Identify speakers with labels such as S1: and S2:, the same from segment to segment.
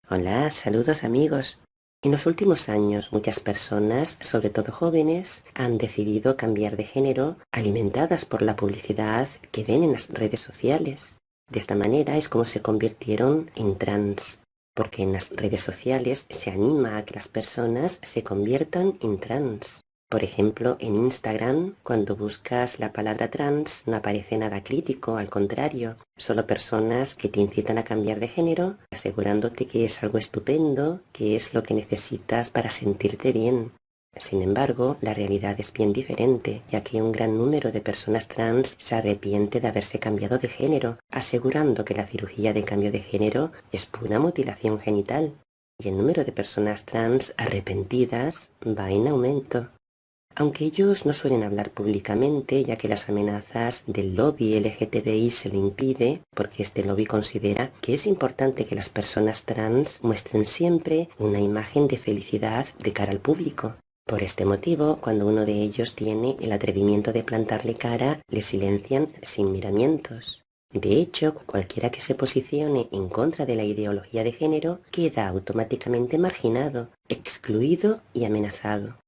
S1: Hola, saludos amigos. En los últimos años muchas personas, sobre todo jóvenes, han decidido cambiar de género alimentadas por la publicidad que ven en las redes sociales. De esta manera es como se convirtieron en trans, porque en las redes sociales se anima a que las personas se conviertan en trans. Por ejemplo, en Instagram, cuando buscas la palabra trans, no aparece nada crítico, al contrario, solo personas que te incitan a cambiar de género, asegurándote que es algo estupendo, que es lo que necesitas para sentirte bien. Sin embargo, la realidad es bien diferente, ya que un gran número de personas trans se arrepiente de haberse cambiado de género, asegurando que la cirugía de cambio de género es pura mutilación genital. Y el número de personas trans arrepentidas va en aumento. Aunque ellos no suelen hablar públicamente, ya que las amenazas del lobby LGTBI se lo impide, porque este lobby considera que es importante que las personas trans muestren siempre una imagen de felicidad de cara al público. Por este motivo, cuando uno de ellos tiene el atrevimiento de plantarle cara, le silencian sin miramientos. De hecho, cualquiera que se posicione en contra de la ideología de género queda automáticamente marginado, excluido y amenazado.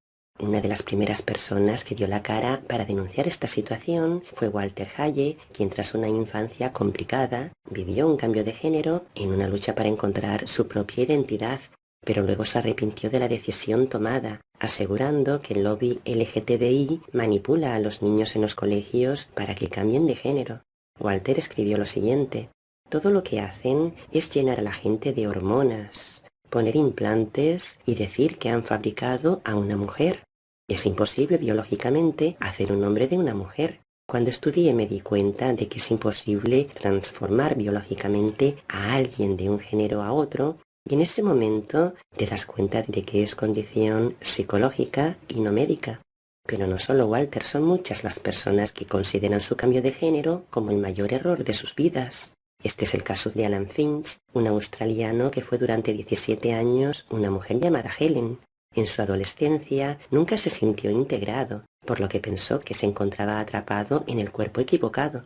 S1: Una de las primeras personas que dio la cara para denunciar esta situación fue Walter Haye, quien tras una infancia complicada vivió un cambio de género en una lucha para encontrar su propia identidad, pero luego se arrepintió de la decisión tomada, asegurando que el lobby LGTBI manipula a los niños en los colegios para que cambien de género. Walter escribió lo siguiente: todo lo que hacen es llenar a la gente de hormonas, poner implantes y decir que han fabricado a una mujer. Es imposible biológicamente hacer un hombre de una mujer. Cuando estudié me di cuenta de que es imposible transformar biológicamente a alguien de un género a otro, y en ese momento te das cuenta de que es condición psicológica y no médica. Pero no solo Walter, son muchas las personas que consideran su cambio de género como el mayor error de sus vidas. Este es el caso de Alan Finch, un australiano que fue durante 17 años una mujer llamada Helen. En su adolescencia nunca se sintió integrado, por lo que pensó que se encontraba atrapado en el cuerpo equivocado.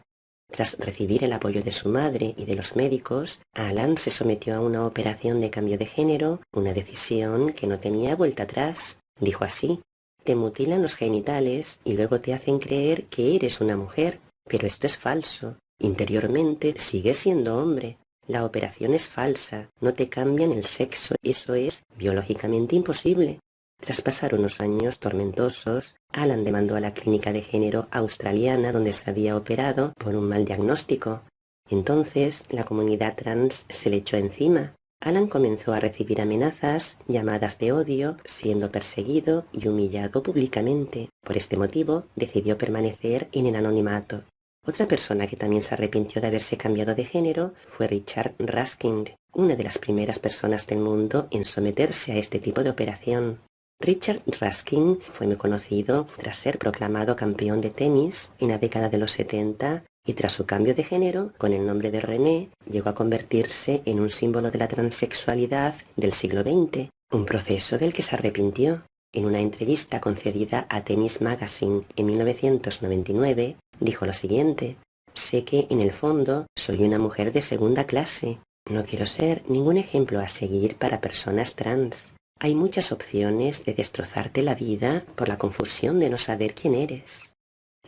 S1: Tras recibir el apoyo de su madre y de los médicos, Alan se sometió a una operación de cambio de género, una decisión que no tenía vuelta atrás. Dijo así: te mutilan los genitales y luego te hacen creer que eres una mujer, pero esto es falso. Interiormente sigues siendo hombre. La operación es falsa, no te cambian el sexo, eso es biológicamente imposible. Tras pasar unos años tormentosos, Alan demandó a la clínica de género australiana donde se había operado por un mal diagnóstico. Entonces, la comunidad trans se le echó encima. Alan comenzó a recibir amenazas, llamadas de odio, siendo perseguido y humillado públicamente. Por este motivo, decidió permanecer en el anonimato. Otra persona que también se arrepintió de haberse cambiado de género fue Richard Raskin, una de las primeras personas del mundo en someterse a este tipo de operación. Richard Raskin fue muy conocido tras ser proclamado campeón de tenis en la década de los 70 y tras su cambio de género, con el nombre de René, llegó a convertirse en un símbolo de la transexualidad del siglo XX, un proceso del que se arrepintió. En una entrevista concedida a Tennis Magazine en 1999, dijo lo siguiente: sé que en el fondo soy una mujer de segunda clase. No quiero ser ningún ejemplo a seguir para personas trans. Hay muchas opciones de destrozarte la vida por la confusión de no saber quién eres.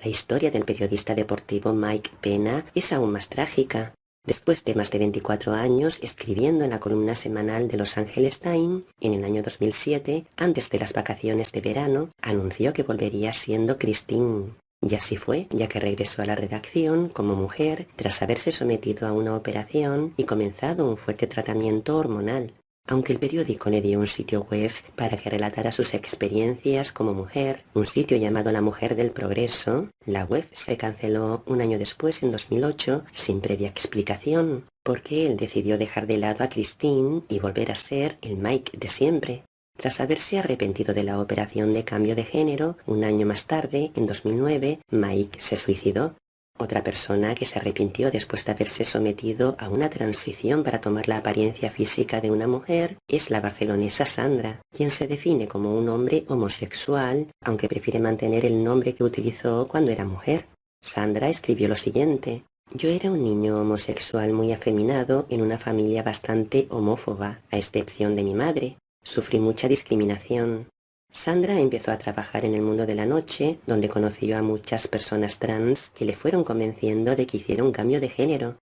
S1: La historia del periodista deportivo Mike Pena es aún más trágica. Después de más de 24 años escribiendo en la columna semanal de Los Angeles Times, en el año 2007, antes de las vacaciones de verano, anunció que volvería siendo Christine. Y así fue, ya que regresó a la redacción como mujer tras haberse sometido a una operación y comenzado un fuerte tratamiento hormonal. Aunque el periódico le dio un sitio web para que relatara sus experiencias como mujer, un sitio llamado La Mujer del Progreso, la web se canceló un año después, en 2008, sin previa explicación, porque él decidió dejar de lado a Christine y volver a ser el Mike de siempre. Tras haberse arrepentido de la operación de cambio de género, un año más tarde, en 2009, Mike se suicidó. Otra persona que se arrepintió después de haberse sometido a una transición para tomar la apariencia física de una mujer es la barcelonesa Sandra, quien se define como un hombre homosexual, aunque prefiere mantener el nombre que utilizó cuando era mujer. Sandra escribió lo siguiente: Yo era un niño homosexual muy afeminado en una familia bastante homófoba, a excepción de mi madre. Sufrí mucha discriminación. Sandra empezó a trabajar en el mundo de la noche, donde conoció a muchas personas trans que le fueron convenciendo de que hiciera un cambio de género.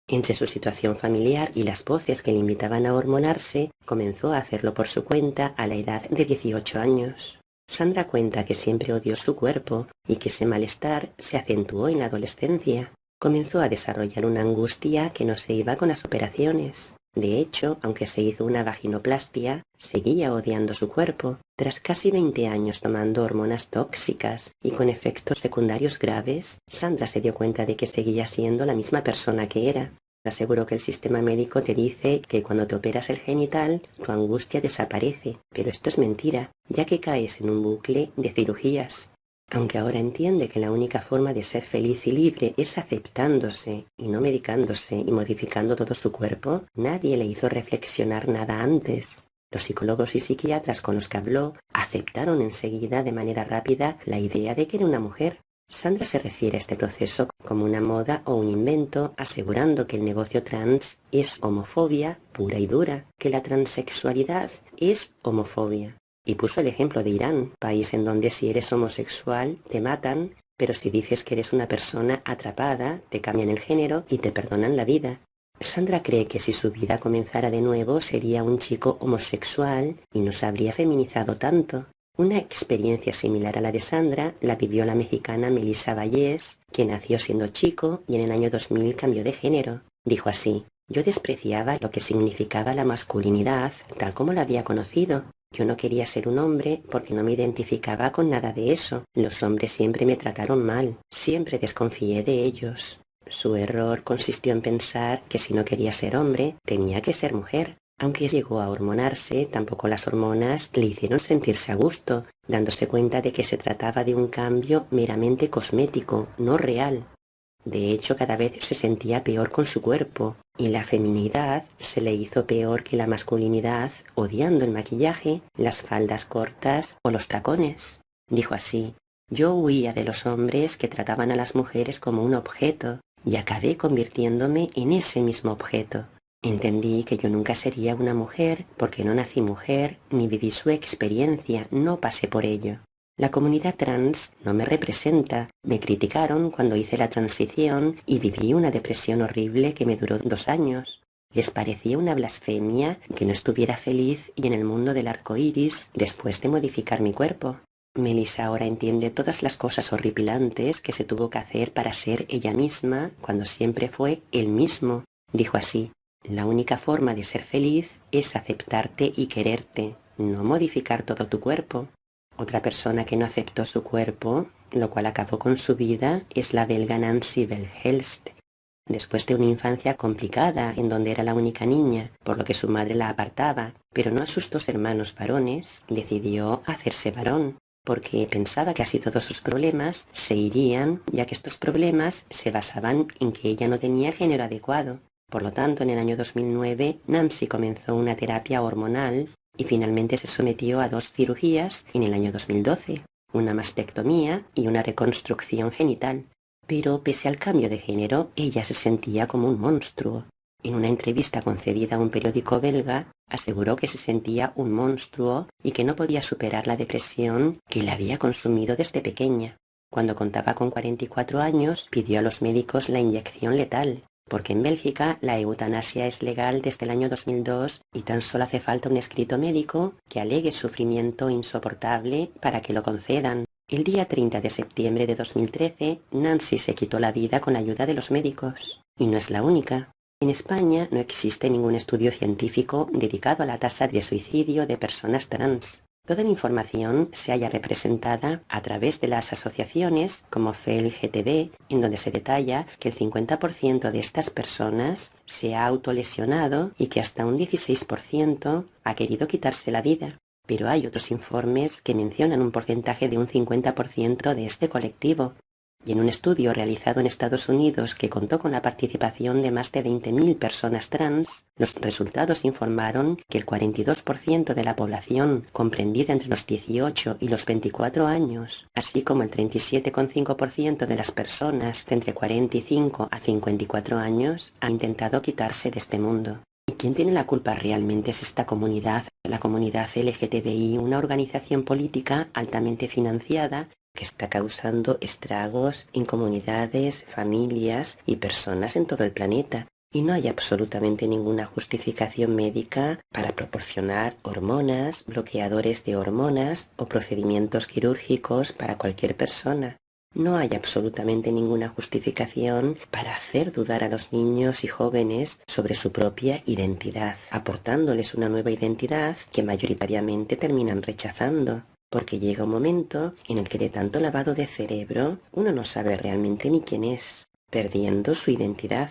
S1: Entre su situación familiar y las voces que le invitaban a hormonarse, comenzó a hacerlo por su cuenta a la edad de 18 años. Sandra cuenta que siempre odió su cuerpo y que ese malestar se acentuó en la adolescencia. Comenzó a desarrollar una angustia que no se iba con las operaciones. De hecho, aunque se hizo una vaginoplastia, seguía odiando su cuerpo. Tras casi 20 años tomando hormonas tóxicas y con efectos secundarios graves, Sandra se dio cuenta de que seguía siendo la misma persona que era. Aseguró que el sistema médico te dice que cuando te operas el genital, tu angustia desaparece, pero esto es mentira, ya que caes en un bucle de cirugías. Aunque ahora entiende que la única forma de ser feliz y libre es aceptándose y no medicándose y modificando todo su cuerpo, nadie le hizo reflexionar nada antes. Los psicólogos y psiquiatras con los que habló aceptaron enseguida de manera rápida la idea de que era una mujer. Sandra se refiere a este proceso como una moda o un invento, asegurando que el negocio trans es homofobia pura y dura, que la transexualidad es homofobia. Y puso el ejemplo de Irán, país en donde si eres homosexual te matan, pero si dices que eres una persona atrapada, te cambian el género y te perdonan la vida. Sandra cree que si su vida comenzara de nuevo sería un chico homosexual y no se habría feminizado tanto. Una experiencia similar a la de Sandra la vivió la mexicana Melissa Vallés, que nació siendo chico y en el año 2000 cambió de género. Dijo así: yo despreciaba lo que significaba la masculinidad tal como la había conocido. Yo no quería ser un hombre porque no me identificaba con nada de eso. Los hombres siempre me trataron mal, siempre desconfié de ellos. Su error consistió en pensar que si no quería ser hombre, tenía que ser mujer. Aunque llegó a hormonarse, tampoco las hormonas le hicieron sentirse a gusto, dándose cuenta de que se trataba de un cambio meramente cosmético, no real. De hecho, cada vez se sentía peor con su cuerpo, y la feminidad se le hizo peor que la masculinidad, odiando el maquillaje, las faldas cortas o los tacones. Dijo así: yo huía de los hombres que trataban a las mujeres como un objeto, y acabé convirtiéndome en ese mismo objeto. Entendí que yo nunca sería una mujer porque no nací mujer, ni viví su experiencia, no pasé por ello. La comunidad trans no me representa, me criticaron cuando hice la transición y viví una depresión horrible que me duró 2 años. Les parecía una blasfemia que no estuviera feliz y en el mundo del arco iris después de modificar mi cuerpo. Melissa ahora entiende todas las cosas horripilantes que se tuvo que hacer para ser ella misma cuando siempre fue él mismo. Dijo así: la única forma de ser feliz es aceptarte y quererte, no modificar todo tu cuerpo. Otra persona que no aceptó su cuerpo, lo cual acabó con su vida, es la belga Nancy Verhelst. Después de una infancia complicada en donde era la única niña, por lo que su madre la apartaba, pero no a sus 2 hermanos varones, decidió hacerse varón, porque pensaba que así todos sus problemas se irían, ya que estos problemas se basaban en que ella no tenía el género adecuado. Por lo tanto, en el año 2009, Nancy comenzó una terapia hormonal y finalmente se sometió a 2 cirugías en el año 2012, una mastectomía y una reconstrucción genital. Pero pese al cambio de género, ella se sentía como un monstruo. En una entrevista concedida a un periódico belga, aseguró que se sentía un monstruo y que no podía superar la depresión que la había consumido desde pequeña. Cuando contaba con 44 años, pidió a los médicos la inyección letal, porque en Bélgica la eutanasia es legal desde el año 2002 y tan solo hace falta un escrito médico que alegue sufrimiento insoportable para que lo concedan. El día 30 de septiembre de 2013, Nancy se quitó la vida con la ayuda de los médicos. Y no es la única. En España no existe ningún estudio científico dedicado a la tasa de suicidio de personas trans. Toda la información se halla representada a través de las asociaciones como FEL-GTB, en donde se detalla que el 50% de estas personas se ha autolesionado y que hasta un 16% ha querido quitarse la vida. Pero hay otros informes que mencionan un porcentaje de un 50% de este colectivo. Y en un estudio realizado en Estados Unidos que contó con la participación de más de 20.000 personas trans, los resultados informaron que el 42% de la población comprendida entre los 18 y los 24 años, así como el 37,5% de las personas de entre 45 a 54 años, han intentado quitarse de este mundo. ¿Y quién tiene la culpa realmente? ¿Es esta comunidad, la comunidad LGTBI, una organización política altamente financiada que está causando estragos en comunidades, familias y personas en todo el planeta? Y no hay absolutamente ninguna justificación médica para proporcionar hormonas, bloqueadores de hormonas o procedimientos quirúrgicos para cualquier persona. No hay absolutamente ninguna justificación para hacer dudar a los niños y jóvenes sobre su propia identidad, aportándoles una nueva identidad que mayoritariamente terminan rechazando. Porque llega un momento en el que de tanto lavado de cerebro uno no sabe realmente ni quién es, perdiendo su identidad.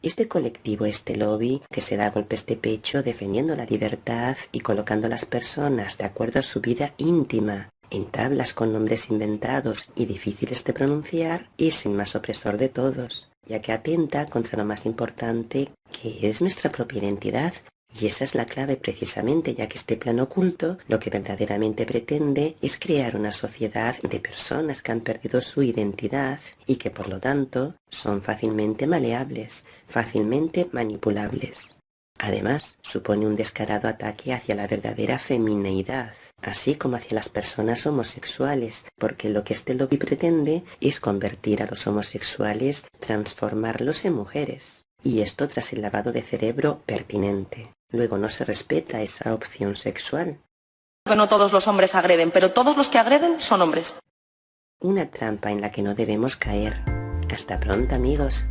S1: Este colectivo, este lobby, que se da golpes de pecho defendiendo la libertad y colocando a las personas de acuerdo a su vida íntima en tablas con nombres inventados y difíciles de pronunciar, es el más opresor de todos, ya que atenta contra lo más importante, que es nuestra propia identidad. Y esa es la clave precisamente, ya que este plan oculto lo que verdaderamente pretende es crear una sociedad de personas que han perdido su identidad y que por lo tanto son fácilmente maleables, fácilmente manipulables. Además, supone un descarado ataque hacia la verdadera femineidad, así como hacia las personas homosexuales, porque lo que este lobby pretende es convertir a los homosexuales, transformarlos en mujeres. Y esto tras el lavado de cerebro pertinente. Luego no se respeta esa opción sexual.
S2: No todos los hombres agreden, pero todos los que agreden son hombres.
S1: Una trampa en la que no debemos caer. Hasta pronto, amigos.